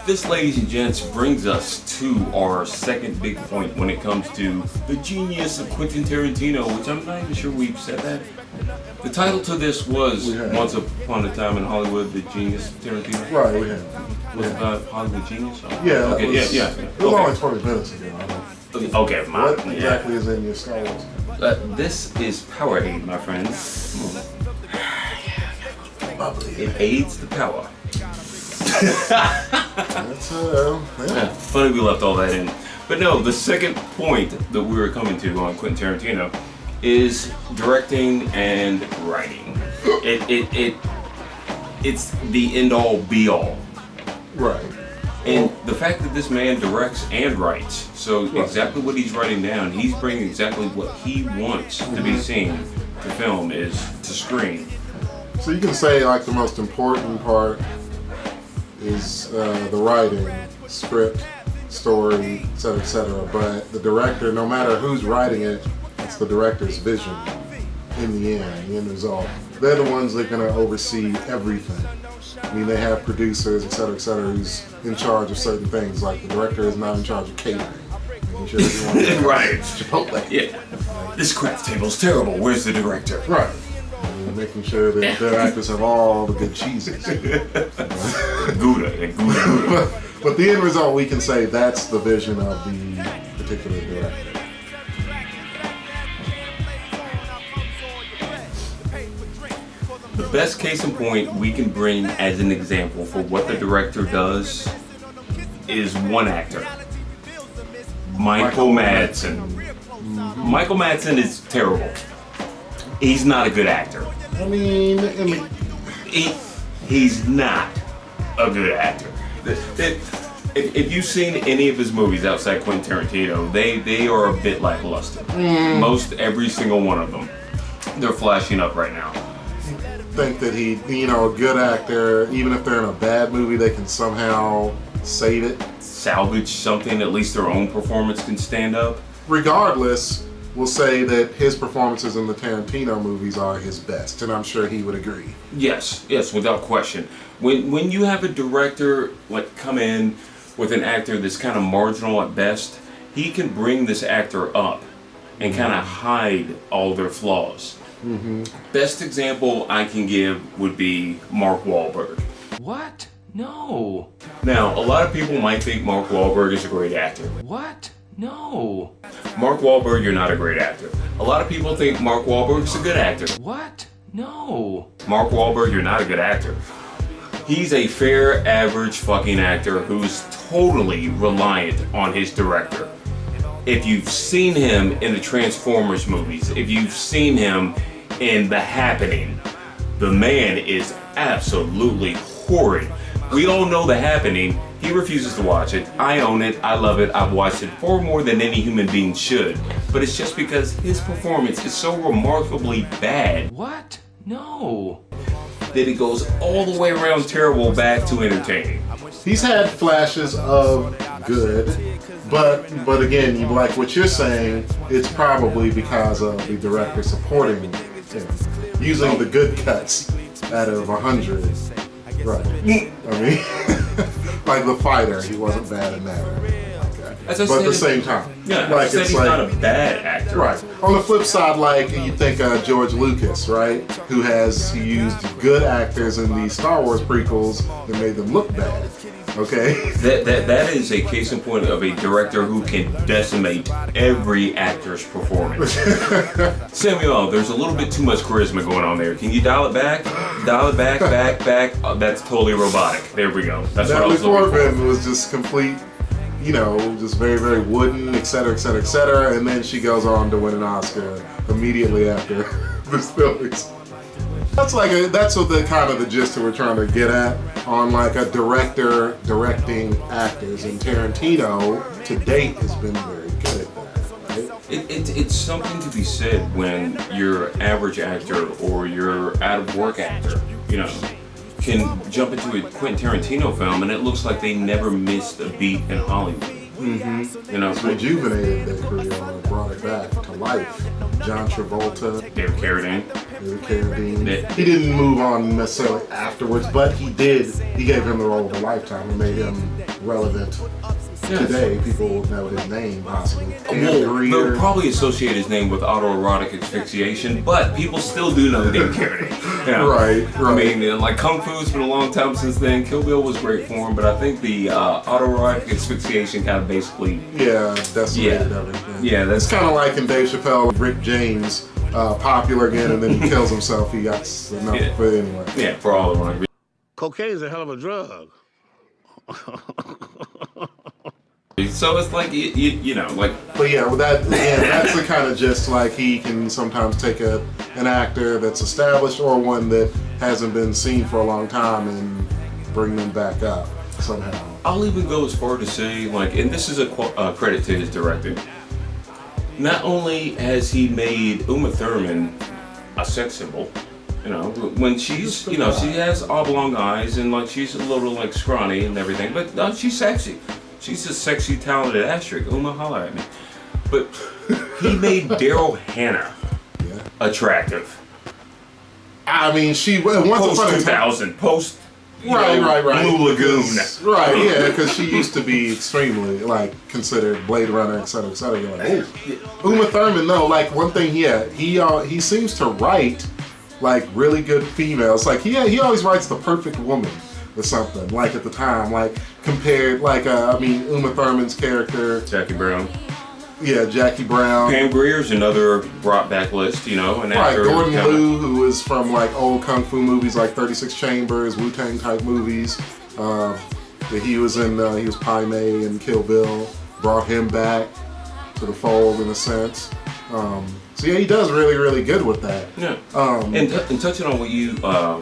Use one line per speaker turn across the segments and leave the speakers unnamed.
This, ladies and gents, brings us to our second big point when it comes to the genius of Quentin Tarantino, which I'm not even sure we've said that. The title to this was Once Upon a Time in Hollywood, The Genius of Tarantino.
Right, we have.
Was it about Hollywood Genius?
Yeah,
okay,
yeah. It was only 20 minutes ago.
Okay,
what exactly is in your Star Wars?
This is Powerade, my friends. It aids the power.
That's,
yeah, funny we left all that in. But no, the second point that we were coming to on Quentin Tarantino is directing and writing. It's the end all be all.
Right.
And the fact that this man directs and writes, so exactly what he's writing down, he's bringing exactly what he wants to be seen to film is to screen.
So you can say like the most important part is the writing, script, story, etc., but the director, no matter who's writing it, it's the director's vision in the end result. They're the ones that are going to oversee everything. I mean, they have producers, etc., who's in charge of certain things. Like the director is not in charge of catering. Making sure everyone
right.
Chipotle.
Yeah. This craft table's terrible. Where's the director?
Right. And making sure that their actors have all the good cheeses.
Gouda.
But the end result, we can say that's the vision of the particular director.
The best case in point we can bring as an example for what the director does is one actor. Michael Madsen. Michael Madsen is terrible. He's not a good actor.
I mean,
he's not a good actor. If you've seen any of his movies outside Quentin Tarantino, they are a bit lackluster. Most every single one of them. They're flashing up right now.
Think that he, a good actor, even if they're in a bad movie, they can somehow save it.
Salvage something, at least their own performance can stand up.
Regardless, we'll say that his performances in the Tarantino movies are his best, and I'm sure he would agree.
Yes, without question. When you have a director like come in with an actor that's kind of marginal at best, he can bring this actor up and kind of hide all their flaws. Best example I can give would be Mark Wahlberg.
What? No.
Now, a lot of people might think Mark Wahlberg is a great actor.
What? No.
Mark Wahlberg, you're not a great actor. A lot of people think Mark Wahlberg's a good actor.
What? No.
Mark Wahlberg, you're not a good actor. He's a fair, average fucking actor who's totally reliant on his director. If you've seen him in the Transformers movies, if you've seen him in The Happening, the man is absolutely horrid. We all know The Happening. He refuses to watch it. I own it. I love it. I've watched it far more than any human being should. But it's just because his performance is so remarkably bad.
What? No.
That it goes all the way around terrible back to entertaining.
He's had flashes of good, but again, you like what you're saying, it's probably because of the director supporting him, using the good cuts out of 100. Right. I mean, like The Fighter, he wasn't bad in that. But at the same time,
yeah, like he's not a bad actor.
Right. On the flip side, like you think George Lucas, right, who used good actors in the Star Wars prequels that made them look bad. Okay.
That is a case in point of a director who can decimate every actor's performance. Samuel, there's a little bit too much charisma going on there. Can you dial it back? Dial it back, back. Oh, that's totally robotic. There we go. That's what I was looking for.
Natalie Portman was just complete. Just very, very wooden, etc., and then she goes on to win an Oscar immediately after this film. That's what the kind of the gist that we're trying to get at on like a director directing actors, and Tarantino to date has been very good at that. Right?
It's something to be said when your average actor or your out of work actor, can jump into a Quentin Tarantino film and it looks like they never missed a beat in Hollywood.
It's rejuvenated their career and brought it back to life. John Travolta,
David Carradine.
the Carradine.
Yeah.
He didn't move on necessarily afterwards, but he did. He gave him the role of a lifetime and made him relevant. Today, people will know his name possibly.
Well, they'll probably associate his name with autoerotic asphyxiation, but people still do know David Carradine. You know?
Right.
I mean, like Kung Fu's been a long time since then. Kill Bill was great for him, but I think the autoerotic asphyxiation kind of basically
decimated everything.
Yeah, that's
kind of like in Dave Chappelle, Rick James, popular again, and then he kills himself. He got enough, but anyway.
Yeah, for all of them.
Cocaine's a hell of a drug.
So it's like you know, like.
But yeah, with that, that's the kind of gist. Like he can sometimes take an actor that's established or one that hasn't been seen for a long time and bring them back up somehow.
I'll even go as far to say, like, and this is a credit to his directing. Not only has he made Uma Thurman a sex symbol, you know, when she's, you know, she has oblong eyes and like she's a little like scrawny and everything, but no, she's sexy. She's a sexy, talented asterisk. Uma, holler at me. But he made Daryl Hannah attractive.
I mean, she once
post 2000, post
right.
Blue Lagoon.
Right, yeah, because she used to be extremely like considered Blade Runner, etc., etc. You're like, oh, Uma Thurman. No, like one thing he seems to write like really good females. Like he always writes the perfect woman or something. Like at the time, like compared, like I mean, Uma Thurman's character,
Jackie Brown.
Yeah, Jackie Brown.
Pam Grier's another brought back list, you know, and
right. Gordon Liu, who is from like old kung fu movies like 36 Chambers, Wu-Tang type movies. That he was in, he was Pai Mei and Kill Bill. Brought him back to the fold in a sense. So yeah, he does really, really good with that.
Yeah. And touching on what you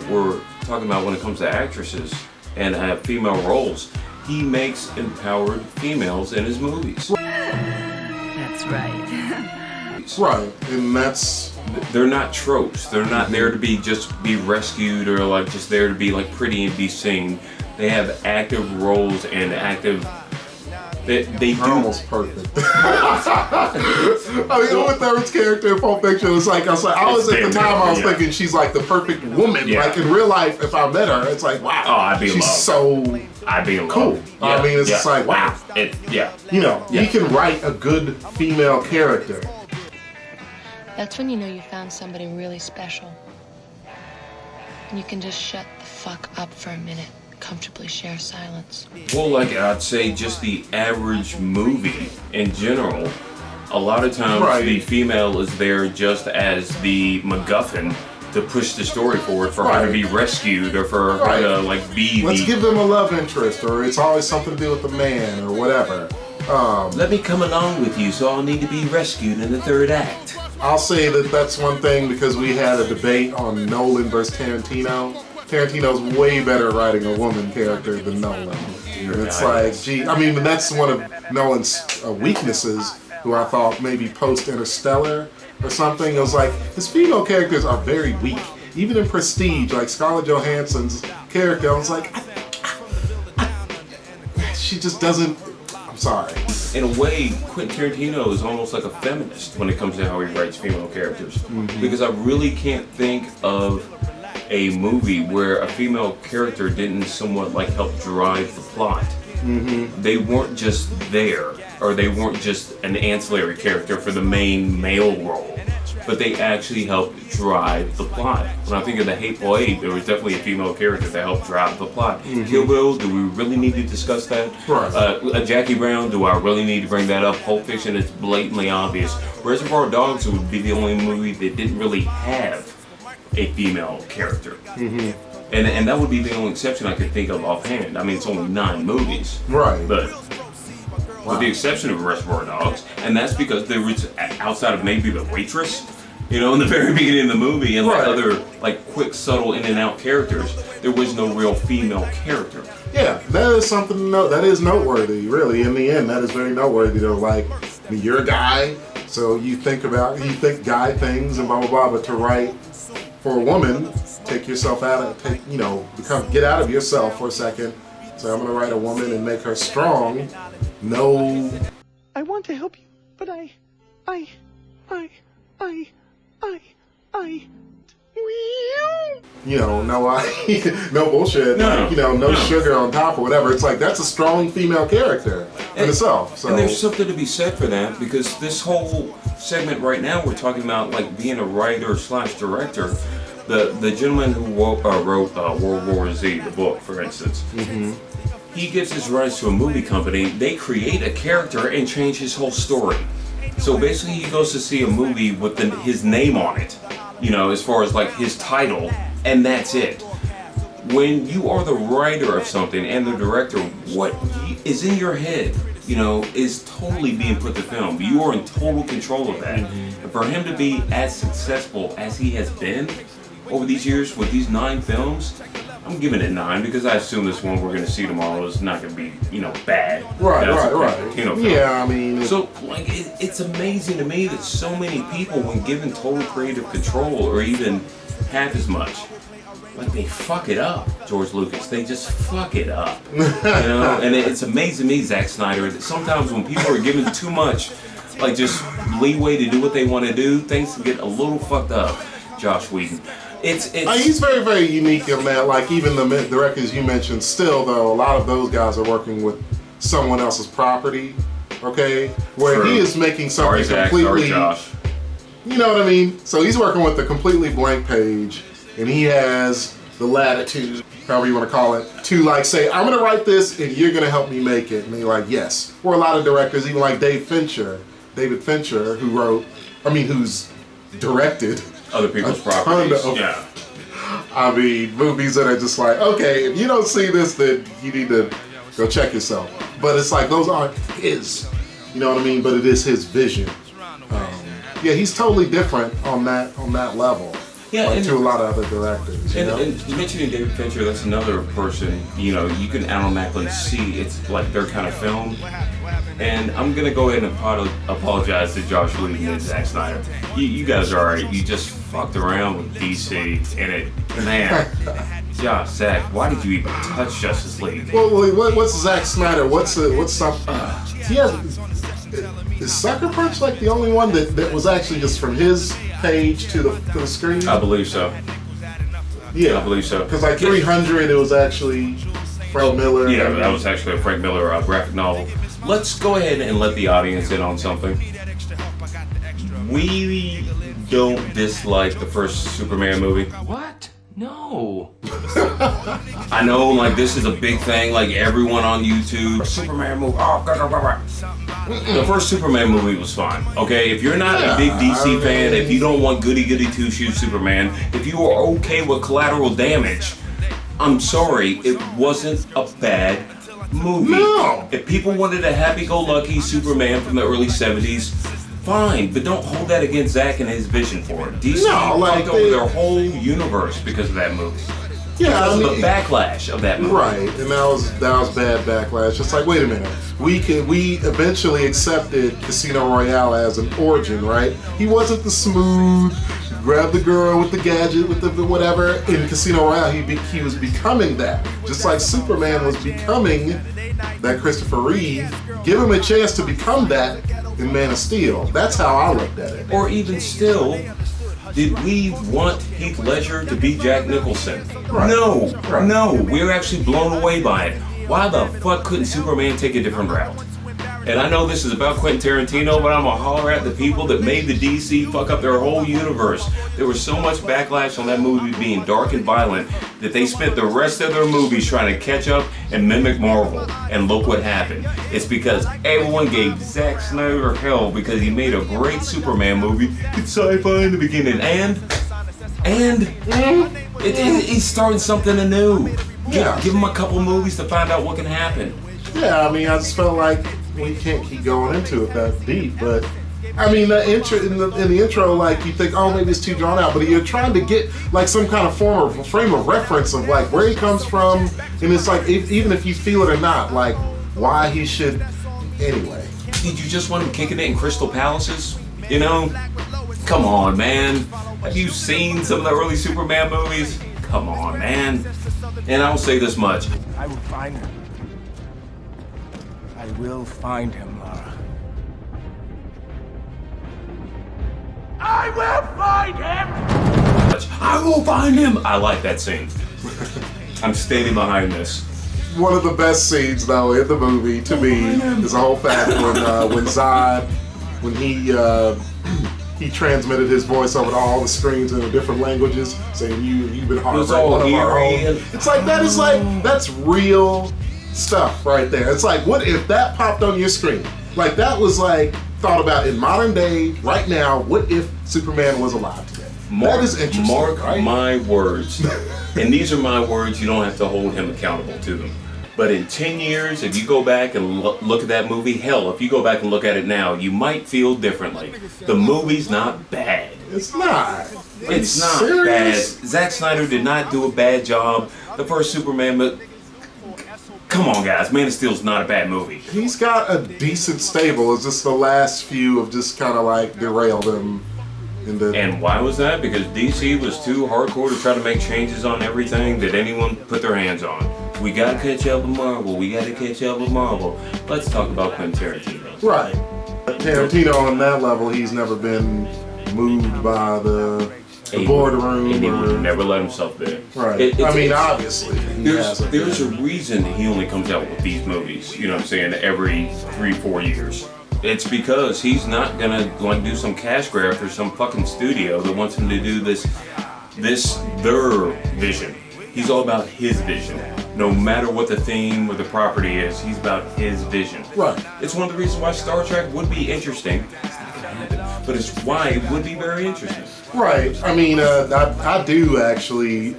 were talking about when it comes to actresses and female roles, he makes empowered females in his movies.
That's right.
Right, and that's...
They're not tropes. They're not there to be rescued or like just there to be like pretty and be seen. They have active roles and active... They do
almost perfect. I mean, Uma Thurman's character in Pulp Fiction was like, I was thinking she's like the perfect woman. Yeah. Like in real life, if I met her, it's like, wow,
I'd be in love. I'd be in love.
Cool. Yeah. I mean, it's just like, wow. You know, you can write a good female character.
That's when you know you found somebody really special. And you can just shut the fuck up for a minute. Comfortably share silence.
Well, like I'd say just the average movie in general, a lot of times the female is there just as the MacGuffin to push the story forward for her to be rescued or for her to like be
Let's give them a love interest, or it's always something to do with the man or whatever.
Let me come along with you, so I'll need to be rescued in the third act.
I'll say that's one thing because we had a debate on Nolan versus Tarantino. Tarantino's way better at writing a woman character than Nolan. It's like, gee, I mean, that's one of Nolan's weaknesses, who I thought maybe post-Interstellar or something. It was like, his female characters are very weak. Even in Prestige, like Scarlett Johansson's character, I was like, she just doesn't, I'm sorry.
In a way, Quentin Tarantino is almost like a feminist when it comes to how he writes female characters. Mm-hmm. Because I really can't think of a movie where a female character didn't somewhat like help drive the plot. Mm-hmm. They weren't just there, or they weren't just an ancillary character for the main male role, but they actually helped drive the plot. When I think of The Hateful Eight, there was definitely a female character that helped drive the plot. Mm-hmm. Kill Bill, do we really need to discuss that?
Right.
Jackie Brown, do I really need to bring that up? Pulp Fiction, it's blatantly obvious. Reservoir Dogs would be the only movie that didn't really have a female character. Mm-hmm. And that would be the only exception I could think of offhand. I mean, it's only 9 movies.
Right.
But with the exception of Reservoir Dogs, and that's because there was, outside of maybe the waitress, you know, in the very beginning of the movie, and like other like quick, subtle in and out characters, there was no real female character.
Yeah, that is something that is noteworthy, really. In the end, that is very noteworthy. Though, like, I mean, you're a guy, so you think guy things and blah blah blah, but to write for a woman, take yourself out of, get out of yourself for a second. So I'm gonna write a woman and make her strong. No.
I want to help you, but
You know, no no bullshit,
No,
like, you know, no
no.
sugar on top or whatever. It's like that's a strong female character in itself. So
And there's something to be said for that, because this whole segment right now we're talking about like being a writer slash director. The gentleman who wrote World War Z, the book, for instance, he gives his rights to a movie company. They create a character and change his whole story. So basically, he goes to see a movie with his name on it, you know, as far as like his title, and that's it. When you are the writer of something and the director, what is in your head, you know, is totally being put to film. You are in total control of that. And for him to be as successful as he has been over these years with these 9 films, I'm giving it 9 because I assume this one we're going to see tomorrow is not going to be, you know, bad.
right.
You know,
Yeah, I mean,
so like it's amazing to me that so many people, when given total creative control or even half as much, like they fuck it up. George Lucas, they just fuck it up. You know, and it's amazing to me, Zack Snyder, that sometimes when people are given too much, like just leeway to do what they want to do, things can get a little fucked up. Josh Whedon.
he's very, very unique in that, like, even the directors you mentioned, still, though, a lot of those guys are working with someone else's property, okay? Where
True.
he is making something
Sorry, Zach.
completely...
Sorry, Josh.
You know what I mean? So he's working with a completely blank page, and he has the latitude, however you want to call it, to, like, say, I'm going to write this, and you're going to help me make it. And they're like, yes. Or a lot of directors, even like David Fincher, who's directed
Other people's
a ton
properties.
of-
Yeah.
I mean, movies that are just like, okay, if you don't see this, then you need to go check yourself. But it's like, those aren't his, you know what I mean? But it is his vision. Yeah, he's totally different on that level.
Yeah,
like
and-
to a lot of other directors. You know?
And mentioning David Fincher, that's another person, you know, you can automatically see it's like their kind of film. And I'm going to go ahead and apologize to Josh Whedon and Zack Snyder. You guys are alright. You just fucked around with DC and it, man. Josh, Zack, why did you even touch Justice League?
Well, what's Zack Snyder? What's something? He has. Is Sucker Punch like the only one that was actually just from his page to the screen?
I believe so.
Yeah,
I believe so.
Because like 300, it was actually Frank Miller.
Yeah, that was actually a Frank Miller graphic novel. Let's go ahead and let the audience in on something. We don't dislike the first Superman movie.
What? No.
I know, like, this is a big thing, like, everyone on YouTube, Superman movie, oh, blah, blah, blah, blah. The first Superman movie was fine, okay? If you're not a big DC fan, if you don't want goody-goody two-shoes Superman, if you are okay with Collateral Damage, I'm sorry, it wasn't a bad movie.
No.
If people wanted a happy-go-lucky Superman from the early 70s, fine, but don't hold that against Zack and his vision for it. DC fucked over their whole universe because of that movie.
Yeah,
Because of the backlash of that movie.
Right, and that was bad backlash. Just like, wait a minute, we eventually accepted Casino Royale as an origin, right? He wasn't the smooth, grab the girl with the gadget, with the whatever. In Casino Royale, he was becoming that. Just like Superman was becoming that Christopher Reeve. Give him a chance to become that in Man of Steel. That's how I looked at it.
Or even still, did we want Heath Ledger to be Jack Nicholson?
Right.
No,
Right.
no, we were actually blown away by it. Why the fuck couldn't Superman take a different route? And I know this is about Quentin Tarantino, but I'm gonna holler at the people that made the DC fuck up their whole universe. There was so much backlash on that movie being dark and violent that they spent the rest of their movies trying to catch up and mimic Marvel. And look what happened. It's because everyone gave Zack Snyder hell because he made a great Superman movie. It's sci-fi in the beginning, and he's starting something anew.
Yeah.
Give him a couple movies to find out what can happen.
Yeah, I mean, I just felt like we can't keep going into it that deep, but I mean, the intro in the intro, like you think, oh, maybe it's too drawn out, but you're trying to get like some kind of frame of reference of like where he comes from, and it's like even if you feel it or not, like why he should anyway.
Did you just want him kicking it in Crystal Palaces? You know? Come on, man. Have you seen some of the early Superman movies? Come on, man. And I'll say this much.
I will find him. I will find him, Lara. I will find him!
much. I will find him. I like that scene. I'm standing behind this.
One of the best scenes, though, in the movie, to me, is the whole fact when Zod, when he transmitted his voice over to all the screens in different languages, saying you've been harboring one of our own. It's like that's real stuff right there. It's like, what if that popped on your screen? Like, that was like thought about in modern day, right now. What if Superman was alive today? That is interesting.
Mark
right?
my words, and these are my words. You don't have to hold him accountable to them. But in 10 years, if you go back and look at that movie, hell, if you go back and look at it now, you might feel differently. The movie's not bad.
It's not.
It's not
serious?
bad. Zack Snyder did not do a bad job. The first Superman, but come on, guys, Man of Steel's not a bad movie.
He's got a decent stable. It's just the last few have just kind of like derailed him.
And why was that? Because DC was too hardcore to try to make changes on everything that anyone put their hands on. We gotta catch up with Marvel. We gotta catch up with Marvel. Let's talk about Quentin Tarantino.
Right. Tarantino on that level, he's never been moved by the boardroom.
And he would never let himself there.
Right. Obviously.
There's a reason he only comes out with these movies, you know what I'm saying, every 3-4 years. It's because he's not gonna like do some cash grab for some fucking studio that wants him to do this their vision. He's all about his vision. No matter what the theme or the property is, he's about his vision.
Right.
It's one of the reasons why Star Trek would be interesting. It's not gonna happen, but it's why it would be very interesting.
Right. I mean, I do actually.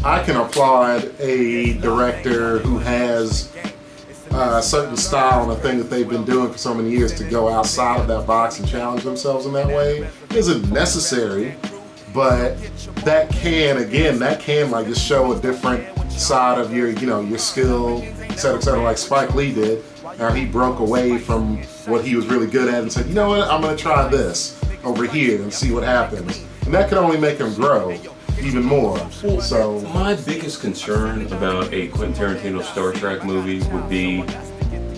I can applaud a director who has a certain style and a thing that they've been doing for so many years to go outside of that box and challenge themselves in that way. It isn't necessary, but that can like just show a different side of your skill, et cetera, like Spike Lee did. Now he broke away from what he was really good at and said, you know what, I'm gonna try this over here and see what happens. And that can only make him grow even more. So
my biggest concern about a Quentin Tarantino Star Trek movie would be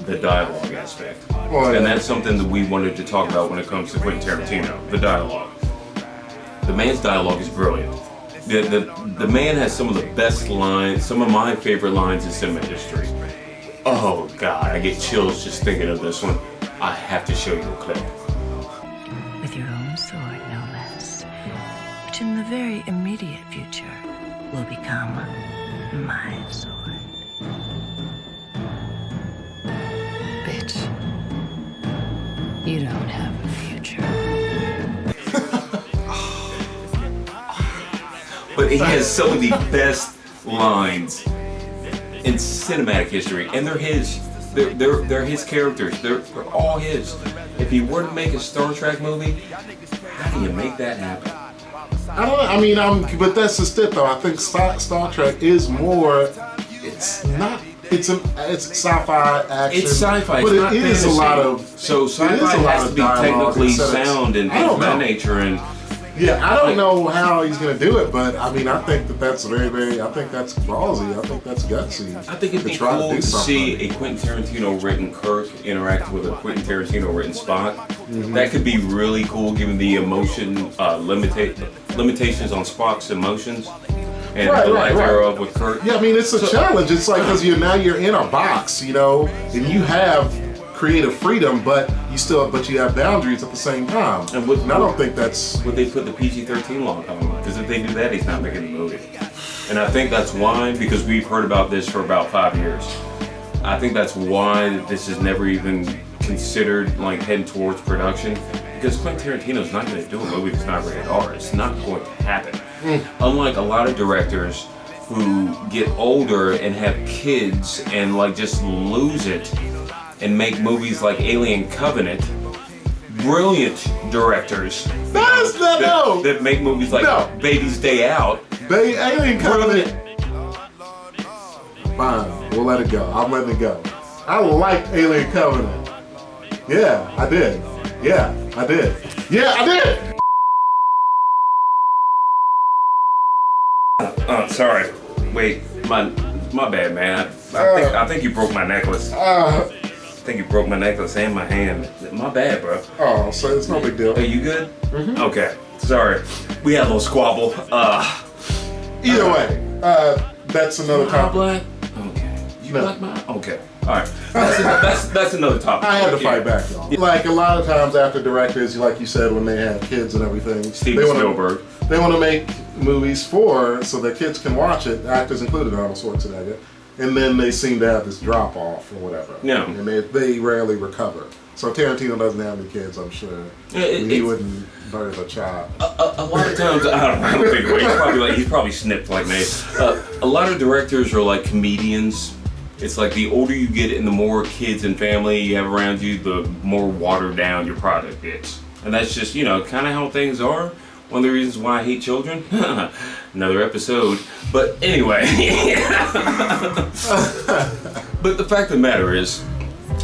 the dialogue aspect. And that's something that we wanted to talk about when it comes to Quentin Tarantino, the dialogue. The man's dialogue is brilliant. The man has some of the best lines, some of my favorite lines in cinema history. Oh God, I get chills just thinking of this one. I have to show you a clip.
With your own sword, no less. Which in the very immediate future will become my sword. Bitch, you don't have a future.
But he has some of the best lines in cinematic history, and they're his. They're his characters. They're all his. If he were to make a Star Trek movie, how do you make that happen?
But that's just it though. I think Star Trek is more. It's not. It's sci-fi action.
It's sci-fi,
but
it's not
it is
fantasy.
a lot of.
So sci-fi has to be technically sound and things of that nature. And
yeah, I don't know how he's gonna do it, but I mean, I think that's very, very. I think that's ballsy. I think that's gutsy.
I think it'd be cool to see a Quentin Tarantino written Kirk interact with a Quentin Tarantino written Spock. Mm-hmm. That could be really cool, given the limitations on Spock's emotions and the lack thereof with Kirk.
Yeah, I mean, it's a challenge. It's like because you're in a box, and you have creative freedom, but you have boundaries at the same time. And I don't think that's.
Would they put the PG-13 law on him? Because if they do that, he's not making the movie. And I think that's why, because we've heard about this for about 5 years. I think that's why this is never even considered like heading towards production. Because Quentin Tarantino's not going to do a movie that's not rated R. It's not going to happen. Unlike a lot of directors who get older and have kids and like just lose it and make movies like Alien Covenant, brilliant directors that make movies like Baby's Day Out.
Alien Covenant. Fine, we'll let it go. I'm letting it go. I like Alien Covenant. Yeah, I did. Yeah, I did. Yeah, I did.
Sorry. Wait, my bad, man. I think you broke my necklace. I think you broke my necklace and my hand. My bad, bro.
Oh, so it's no big deal.
Are you good?
Mm-hmm.
Okay. Sorry, we had a little squabble.
Either way, that's another
Hot
topic.
black? Okay. You
No.
like mine? Okay. Alright. That's another topic.
I had to fight back, y'all. Like a lot of times after directors, like you said, when they have kids and everything,
Steven Spielberg.
They want to make movies so their kids can watch it, actors included, Arnold Schwarzenegger, and then they seem to have this drop off or whatever.
Yeah.
And they rarely recover. So Tarantino doesn't have any kids, I'm sure. He wouldn't birth a child.
A lot of times, I don't think he's probably snipped like me. A lot of directors are like comedians. It's like the older you get and the more kids and family you have around you, the more watered down your product gets. And that's just, kind of how things are. One of the reasons why I hate children. Another episode. But anyway. But the fact of the matter is,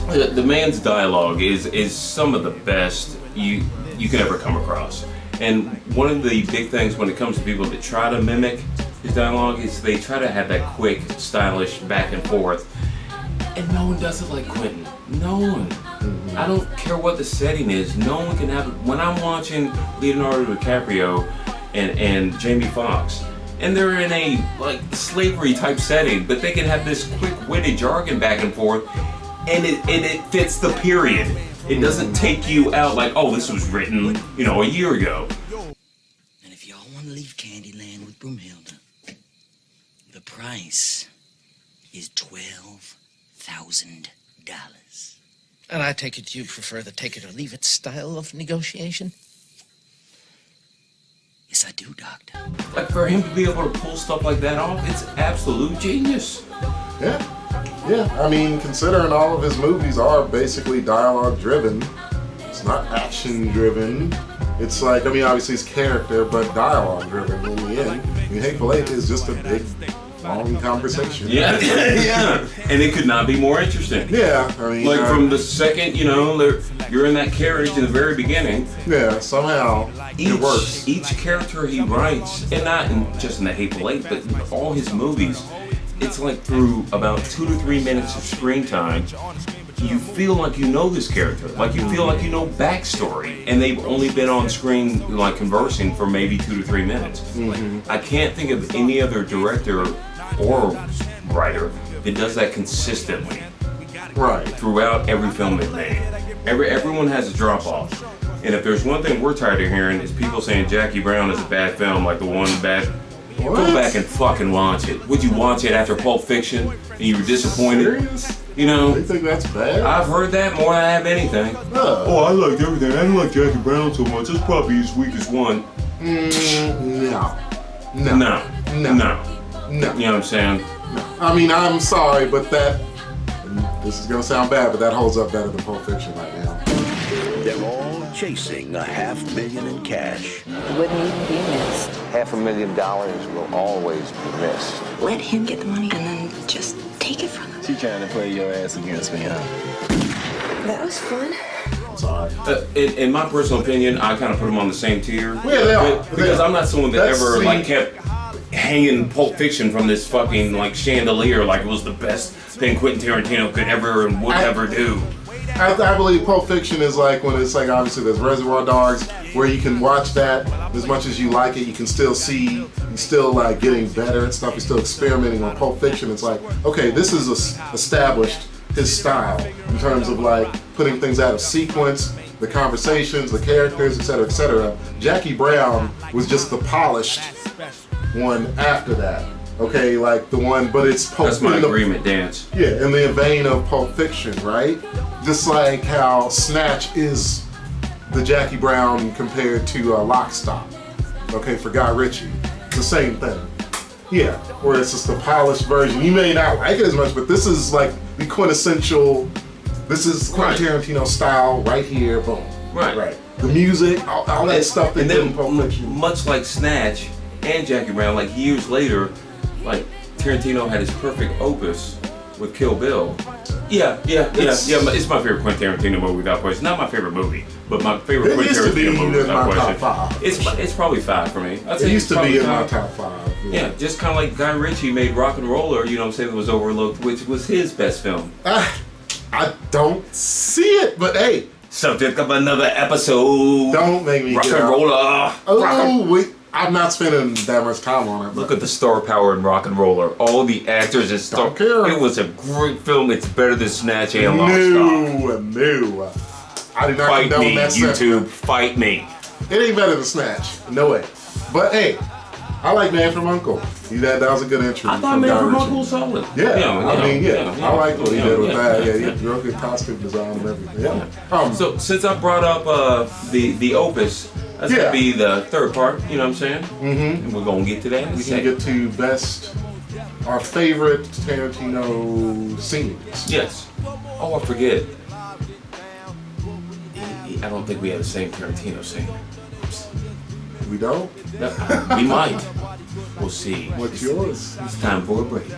the man's dialogue is some of the best you can ever come across. And one of the big things when it comes to people that try to mimic his dialogue is they try to have that quick, stylish back and forth. And no one does it like Quentin. No one. I don't care what the setting is. No one can have it. When I'm watching Leonardo DiCaprio and Jamie Foxx, and they're in a slavery type setting, but they can have this quick-witted jargon back and forth, and it fits the period. It doesn't take you out like, oh, this was written, a year ago.
And if y'all want to leave Candyland with Broomhilda, the price is $12,000.
And I take it you prefer the take it or leave it style of negotiation?
Yes, I do, Doctor.
Like for him to be able to pull stuff like that off, it's absolute genius.
Yeah, I mean, considering all of his movies are basically dialogue driven, it's not action driven. It's like, obviously it's character, but dialogue driven in the end. Hateful Eight is just a big, long conversation.
Yeah, yeah. And it could not be more interesting.
Yeah,
from the second, you're in that carriage in the very beginning.
Yeah, somehow it works.
Each character he writes, and not just in the Hateful Eight, but in all his movies, it's like through about 2 to 3 minutes of screen time, you feel like you know this character, like you feel like you know backstory, and they've only been on screen conversing for maybe 2 to 3 minutes. I can't think of any other director or writer that does that consistently.
Right.
Throughout every film they've made. Everyone has a drop off. And if there's one thing we're tired of hearing is people saying Jackie Brown is a bad film, like the one bad.
What?
Go back and fucking watch it. Would you watch it after Pulp Fiction and you were disappointed?
Serious?
You
think that's bad?
I've heard that more than I have anything. Oh, I liked everything. I didn't like Jackie Brown so much. It's probably his weakest one.
No.
You know what I'm saying?
No. I'm sorry, but this is gonna sound bad, but that holds up better than Pulp Fiction right now.
They're all chasing $500,000 in cash.
Wouldn't even be missed.
$500,000 will always be missed.
Let him get the money and then just take it from him.
She trying to play your ass against me, huh?
That was fun.
Sorry.
In my personal opinion, I kind of put them on the same tier.
Yeah, they are.
Because I'm not someone that ever kept hanging Pulp Fiction from this fucking chandelier like it was the best thing Quentin Tarantino could ever and would ever do.
I believe Pulp Fiction is when it's obviously there's Reservoir Dogs where you can watch that as much as you like it, you can still see, you're still getting better and stuff, you're still experimenting on Pulp Fiction. It's okay, this is established his style in terms of putting things out of sequence, the conversations, the characters, etc., etc. Jackie Brown was just the polished one after that. Okay, the one, but it's Pulp Fiction.
That's my agreement, Dance.
Yeah, in the vein of Pulp Fiction, right? Just like how Snatch is the Jackie Brown compared to Lock, Stock. Okay, for Guy Ritchie. It's the same thing. Yeah, where it's just the polished version. You may not like it as much, but this is the quintessential, this is Quentin Tarantino style right here, boom.
Right.
The music, all that stuff that did in Pulp Fiction.
Much like Snatch and Jackie Brown, years later, Tarantino had his perfect opus with Kill Bill. Yeah. It's my favorite Quentin Tarantino movie without question. Not my favorite movie, but my favorite Quentin Tarantino movie without question.
Top 5.
It's probably 5 for me.
It used to be in my top 5.
Yeah, just kind of like Guy Ritchie made Rock and Roller, that was overlooked, which was his best film.
I don't see it, but hey.
subject of another episode.
Don't make me
rock
get
and
out.
roller.
Oh, I'm not spending that much time on it.
Look at the star power in Rock and Roller. All the actors and star.
Don't care.
It was a great film. It's better than Snatch and Lost.
No. I did not
Fight
condone
me,
that
YouTube.
sentiment.
Fight me.
It ain't better than Snatch. No way. But hey, I like Man from U.N.C.L.E. That was a good entry.
I thought Man from U.N.C.L.E. was solid.
Yeah, I like what he did with that. Yeah,
yeah.
he real good costume design and everything. Yeah.
So since I brought up the Opus, that's gonna be the third part. You know what I'm saying? Mm-hmm. And we're gonna get to that.
We can get to our favorite Tarantino scenes.
Yes. Oh, I forget. I don't think we have the same Tarantino scene.
We don't?
We might. We'll see.
What's yours?
It's time for a break.